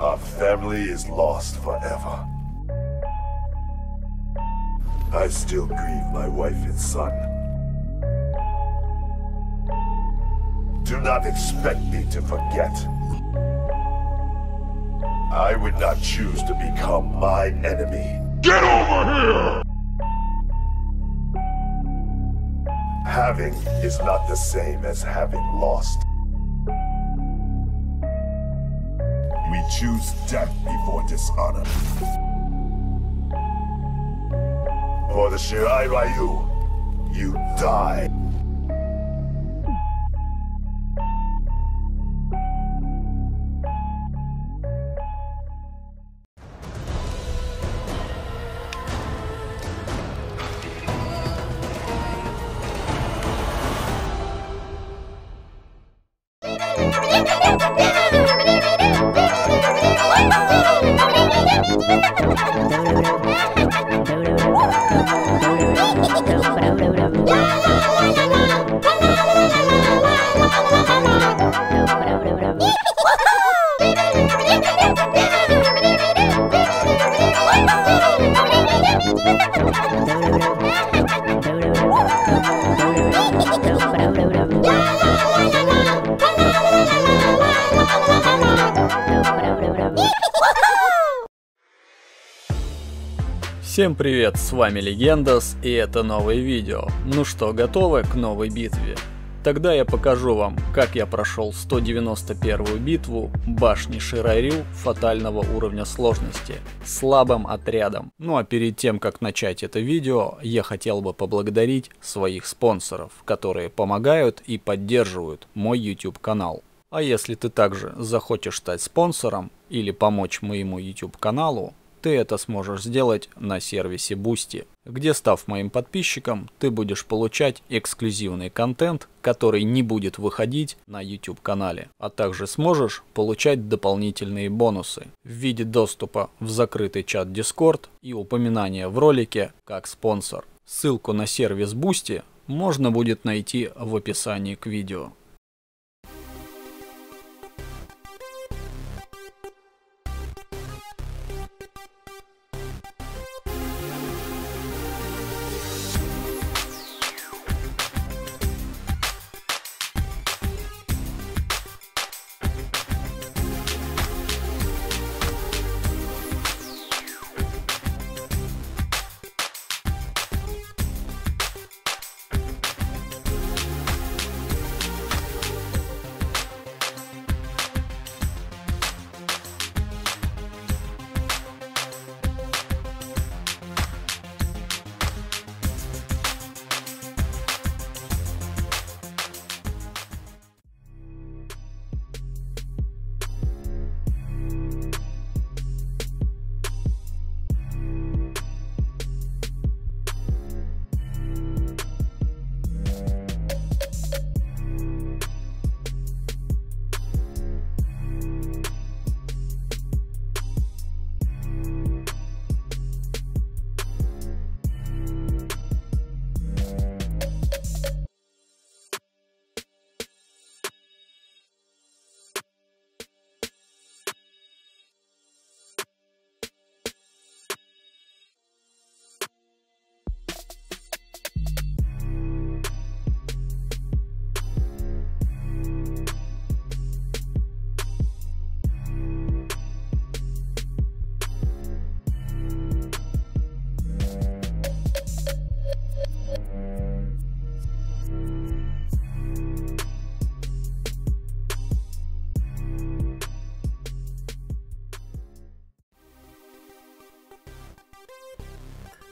Our family is lost forever. I still grieve my wife and son. Do not expect me to forget. I would not choose to become my enemy. Get over here! Having is not the same as having lost. We choose death before dishonor. For the Shirai Ryu, you die. Всем привет, с вами Легендас, и это новое видео. Ну что, готовы к новой битве? Тогда я покажу вам, как я прошел 191-ю битву башни Ширай-Рю фатального уровня сложности слабым отрядом. Ну а перед тем, как начать это видео, я хотел бы поблагодарить своих спонсоров, которые помогают и поддерживают мой YouTube канал. А если ты также захочешь стать спонсором или помочь моему YouTube каналу, ты это сможешь сделать на сервисе Boosty, где, став моим подписчиком, ты будешь получать эксклюзивный контент, который не будет выходить на YouTube канале, а также сможешь получать дополнительные бонусы в виде доступа в закрытый чат Discord и упоминания в ролике как спонсор. Ссылку на сервис Boosty можно будет найти в описании к видео.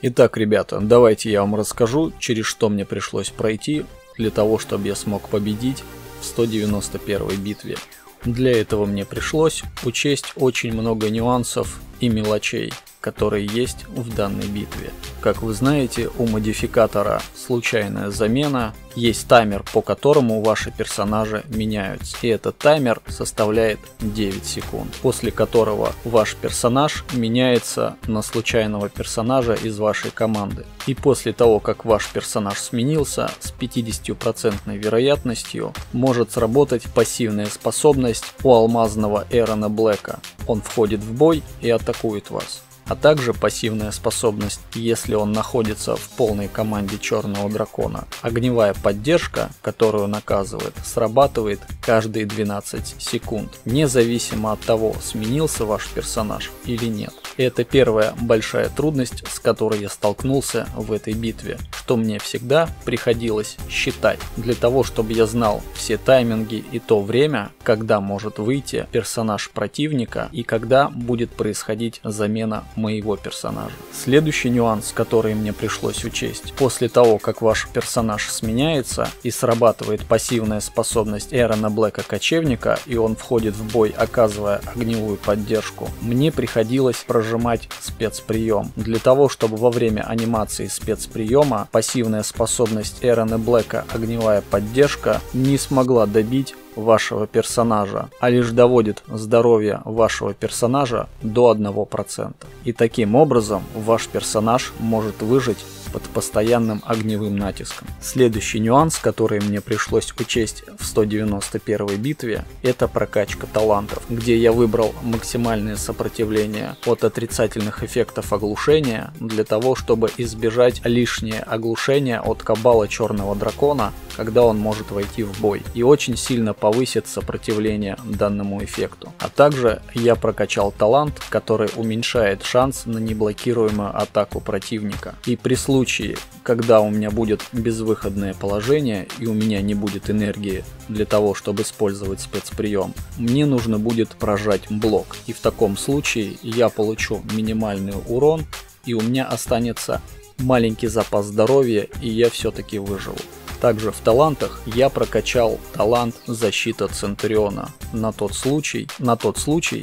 Итак, ребята, давайте я вам расскажу, через что мне пришлось пройти для того, чтобы я смог победить в 191-й битве. Для этого мне пришлось учесть очень много нюансов и мелочей. которые есть в данной битве. Как вы знаете, у модификатора «Случайная замена» есть таймер, по которому ваши персонажи меняются. И этот таймер составляет 9 секунд, после которого ваш персонаж меняется на случайного персонажа из вашей команды. И после того, как ваш персонаж сменился, с 50% вероятностью может сработать пассивная способность у алмазного Эрона Блэка. Он входит в бой и атакует вас. А также пассивная способность, если он находится в полной команде Черного Дракона. Огневая поддержка, которую наказывает, срабатывает каждые 12 секунд, независимо от того, сменился ваш персонаж или нет. И это первая большая трудность, с которой я столкнулся в этой битве, что мне всегда приходилось считать, для того, чтобы я знал все тайминги и то время, когда может выйти персонаж противника и когда будет происходить замена моего персонажа. Следующий нюанс, который мне пришлось учесть: после того, как ваш персонаж сменяется и срабатывает пассивная способность Эрона Блэка Кочевника, и он входит в бой, оказывая огневую поддержку, мне приходилось прожимать спецприем. Для того, чтобы во время анимации спецприема пассивная способность Эрона Блэка Огневая поддержка не смогла добить вашего персонажа, а лишь доводит здоровье вашего персонажа до 1%. И таким образом ваш персонаж может выжить под постоянным огневым натиском. Следующий нюанс, который мне пришлось учесть в 191 битве, это прокачка талантов, где я выбрал максимальное сопротивление от отрицательных эффектов оглушения для того, чтобы избежать лишнее оглушение от Кабала Черного Дракона, когда он может войти в бой, и очень сильно повысит сопротивление данному эффекту. А также я прокачал талант, который уменьшает шанс на неблокируемую атаку противника. И при случае, когда у меня будет безвыходное положение и у меня не будет энергии для того, чтобы использовать спецприем, мне нужно будет прожать блок. И в таком случае я получу минимальный урон, и у меня останется маленький запас здоровья, и я все-таки выживу. Также в талантах я прокачал талант Защита Центуриона на тот случай,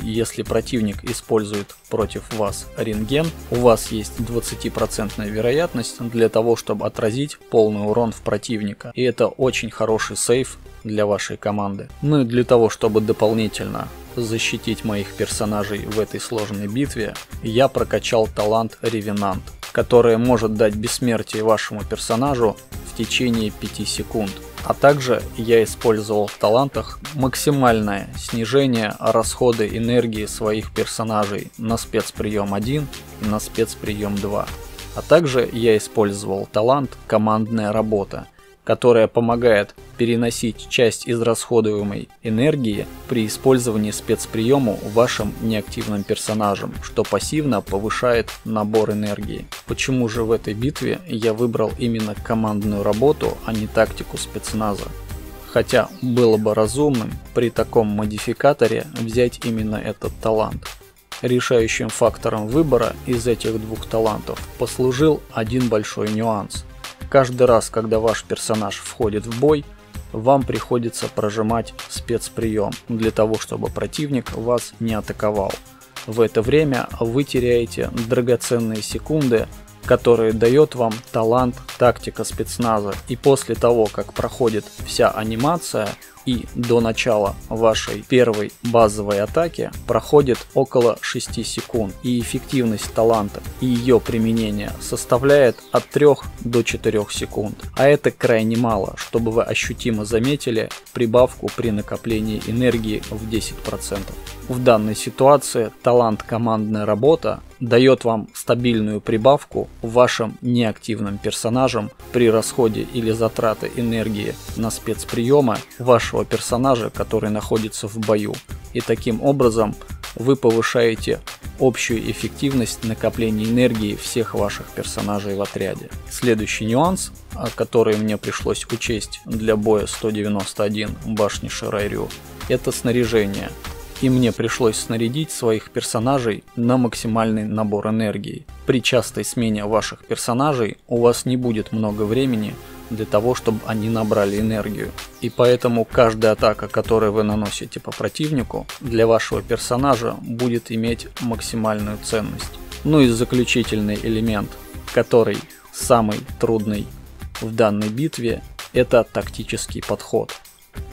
если противник использует против вас рентген, у вас есть 20% вероятность для того, чтобы отразить полный урон в противника. И это очень хороший сейф для вашей команды. Ну и для того, чтобы дополнительно защитить моих персонажей в этой сложной битве, я прокачал талант Ревенант, который может дать бессмертие вашему персонажу в течение 5 секунд. А также я использовал в талантах максимальное снижение расхода энергии своих персонажей на спецприем 1 и на спецприем 2. А также я использовал талант Командная работа, которая помогает переносить часть израсходуемой энергии при использовании спецприему вашим неактивным персонажем, что пассивно повышает набор энергии. Почему же в этой битве я выбрал именно командную работу, а не тактику спецназа? Хотя было бы разумным при таком модификаторе взять именно этот талант. Решающим фактором выбора из этих двух талантов послужил один большой нюанс. Каждый раз, когда ваш персонаж входит в бой, вам приходится прожимать спецприем для того, чтобы противник вас не атаковал. В это время вы теряете драгоценные секунды, которые дает вам талант Тактика спецназа. И после того, как проходит вся анимация и до начала вашей первой базовой атаки проходит около 6 секунд. И эффективность таланта и ее применение составляет от 3 до 4 секунд. А это крайне мало, чтобы вы ощутимо заметили прибавку при накоплении энергии в 10%. В данной ситуации талант Командная работа дает вам стабильную прибавку вашим неактивным персонажам при расходе или затрате энергии на спецприемы вашего персонажа, который находится в бою. И таким образом вы повышаете общую эффективность накопления энергии всех ваших персонажей в отряде. Следующий нюанс, который мне пришлось учесть для боя 191 башни Ширайрю, это снаряжение. И мне пришлось снарядить своих персонажей на максимальный набор энергии. При частой смене ваших персонажей у вас не будет много времени для того, чтобы они набрали энергию. И поэтому каждая атака, которую вы наносите по противнику, для вашего персонажа будет иметь максимальную ценность. Ну и заключительный элемент, который самый трудный в данной битве, это тактический подход.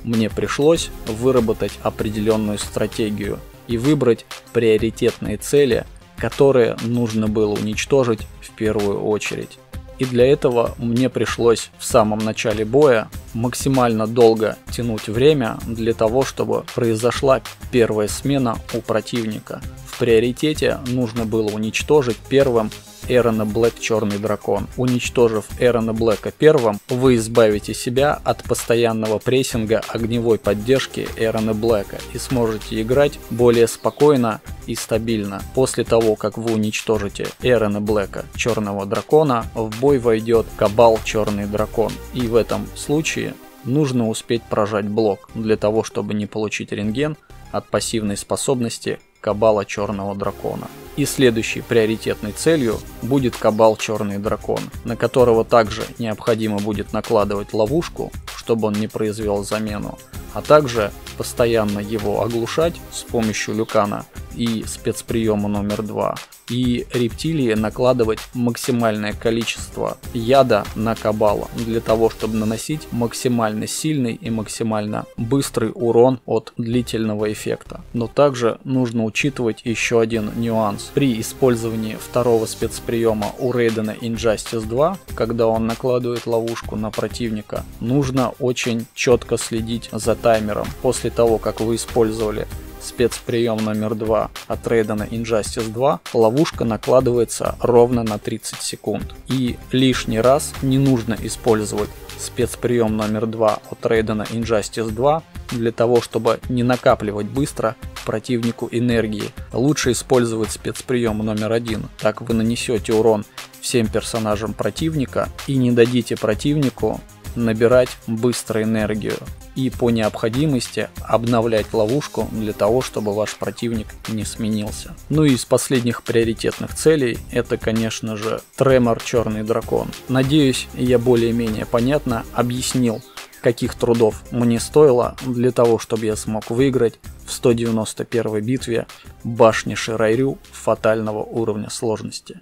Мне пришлось выработать определенную стратегию и выбрать приоритетные цели, которые нужно было уничтожить в первую очередь. И для этого мне пришлось в самом начале боя максимально долго тянуть время для того, чтобы произошла первая смена у противника. В приоритете нужно было уничтожить первым Эрона Блэк Черный Дракон. Уничтожив Эрона Блэка первым, вы избавите себя от постоянного прессинга огневой поддержки Эрона Блэка и сможете играть более спокойно и стабильно. После того, как вы уничтожите Эрона Блэка Черного Дракона, в бой войдет Кабал Черный Дракон. И в этом случае нужно успеть прожать блок для того, чтобы не получить рентген от пассивной способности Кабала Черного Дракона. И следующей приоритетной целью будет Кабал Черный Дракон, на которого также необходимо будет накладывать ловушку, чтобы он не произвел замену, а также постоянно его оглушать с помощью люкана и спецприема номер 2. И рептилии накладывать максимальное количество яда на Кабала для того, чтобы наносить максимально сильный и максимально быстрый урон от длительного эффекта. Но также нужно учитывать еще один нюанс. При использовании второго спецприема у Рейдена Injustice 2, когда он накладывает ловушку на противника, нужно очень четко следить за таймером. После того, как вы использовали спецприем номер 2 от Рейдена Injustice 2, ловушка накладывается ровно на 30 секунд. И лишний раз не нужно использовать спецприем номер 2 от Рейдена Injustice 2 для того, чтобы не накапливать быстро противнику энергии. Лучше использовать спецприем номер 1, так вы нанесете урон всем персонажам противника и не дадите противнику набирать быстро энергию и по необходимости обновлять ловушку для того, чтобы ваш противник не сменился. Ну и из последних приоритетных целей это, конечно же, Тремор Черный Дракон. Надеюсь, я более-менее понятно объяснил, каких трудов мне стоило для того, чтобы я смог выиграть в 191-й битве башни Ширайрю фатального уровня сложности.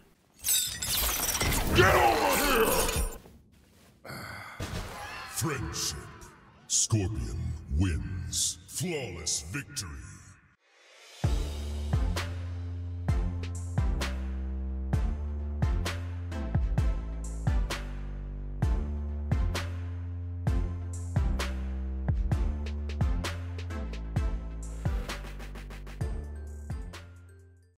Friendship. Scorpion wins. Flawless victory.